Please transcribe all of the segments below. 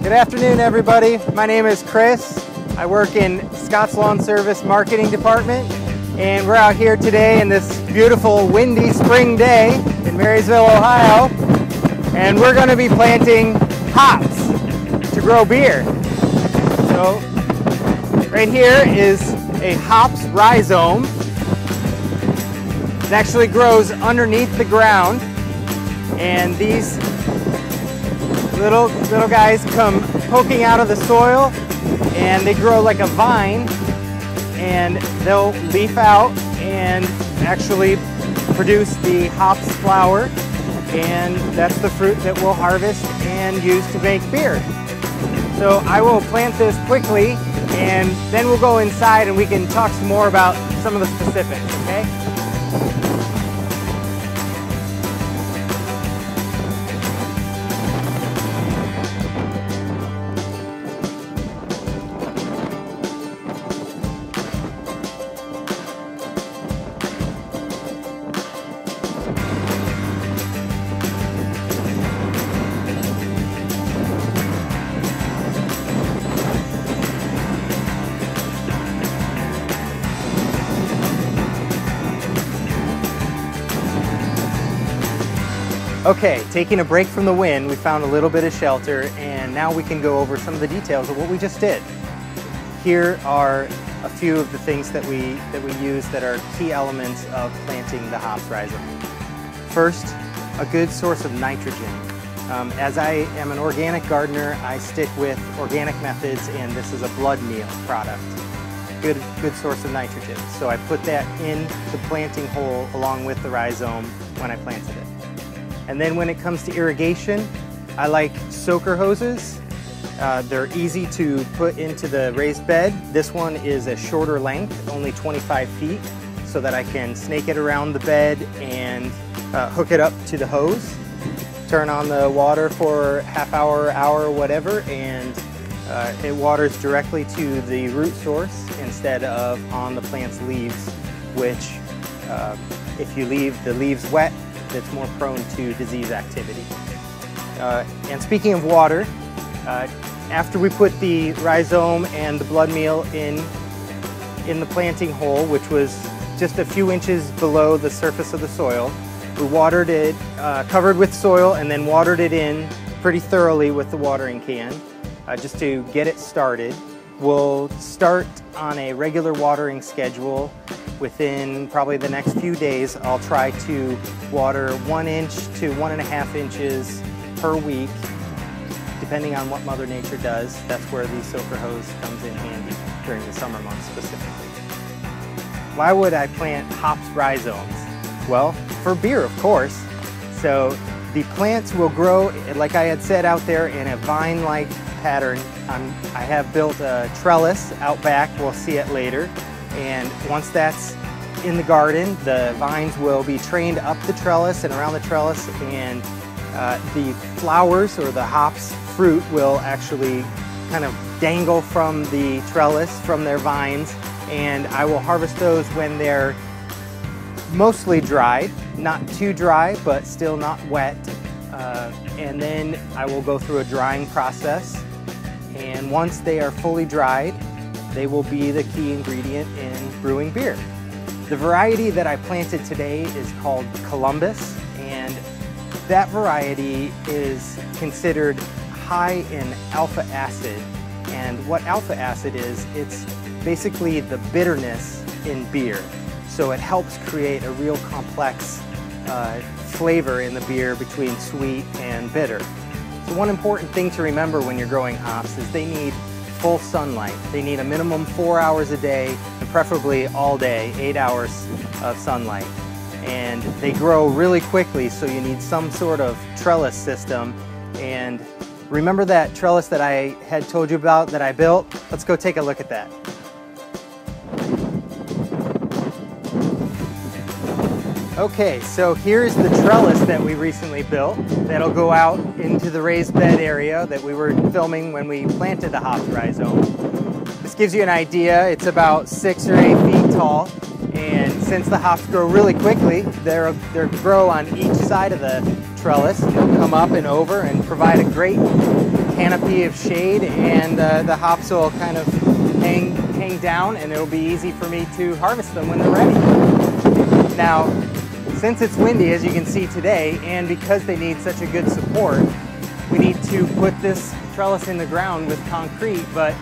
Good afternoon, everybody. My name is Chris. I work in Scotts Lawn Service Marketing Department, and we're out here today in this beautiful windy spring day in Marysville, Ohio, and we're going to be planting hops to grow beer. So right here is a hops rhizome. It actually grows underneath the ground, and these little guys come poking out of the soil, and they grow like a vine, and they'll leaf out and actually produce the hops flower, and that's the fruit that we'll harvest and use to make beer. So I will plant this quickly, and then we'll go inside and we can talk some more about some of the specifics, okay? Okay, taking a break from the wind, we found a little bit of shelter, and now we can go over some of the details of what we just did. Here are a few of the things that we use that are key elements of planting the hops rhizome. First, a good source of nitrogen. As I am an organic gardener, I stick with organic methods, and this is a blood meal product. Good source of nitrogen. So I put that in the planting hole along with the rhizome when I planted it. And then when it comes to irrigation, I like soaker hoses. They're easy to put into the raised bed. This one is a shorter length, only 25 feet, so that I can snake it around the bed and hook it up to the hose. Turn on the water for half hour, hour, whatever, and it waters directly to the root source instead of on the plant's leaves, which if you leave the leaves wet, it's more prone to disease activity. And speaking of water, after we put the rhizome and the blood meal in the planting hole, which was just a few inches below the surface of the soil, we watered it, covered with soil, and then watered it in pretty thoroughly with the watering can, just to get it started. We'll start on a regular watering schedule. Within probably the next few days, I'll try to water 1 inch to 1.5 inches per week, depending on what Mother Nature does. That's where the soaker hose comes in handy during the summer months specifically. Why would I plant hops rhizomes? Well, for beer, of course. So the plants will grow, like I had said, out there in a vine-like pattern. I have built a trellis out back. We'll see it later. And once that's in the garden, the vines will be trained up the trellis and around the trellis, and the flowers or the hops fruit will actually kind of dangle from the trellis, from their vines, and I will harvest those when they're mostly dried, not too dry, but still not wet. And then I will go through a drying process, and once they are fully dried, they will be the key ingredient in brewing beer. The variety that I planted today is called Columbus, and that variety is considered high in alpha acid. And what alpha acid is, it's basically the bitterness in beer. So it helps create a real complex flavor in the beer between sweet and bitter. So one important thing to remember when you're growing hops is they need full sunlight. They need a minimum 4 hours a day, and preferably all day, 8 hours of sunlight. And they grow really quickly, so you need some sort of trellis system. And remember that trellis that I had told you about that I built? Let's go take a look at that. Okay, so here's the trellis that we recently built that'll go out into the raised bed area that we were filming when we planted the hops rhizome. This gives you an idea. It's about 6 or 8 feet tall, and since the hops grow really quickly, they grow on each side of the trellis. They'll come up and over and provide a great canopy of shade, and the hops will kind of hang down, and it'll be easy for me to harvest them when they're ready. Now, since it's windy, as you can see today, and because they need such a good support, we need to put this trellis in the ground with concrete, but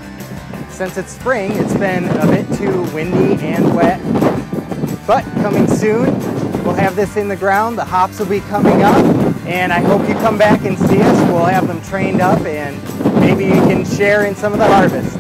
since it's spring, it's been a bit too windy and wet. But coming soon, we'll have this in the ground, the hops will be coming up, and I hope you come back and see us. We'll have them trained up, and maybe you can share in some of the harvest.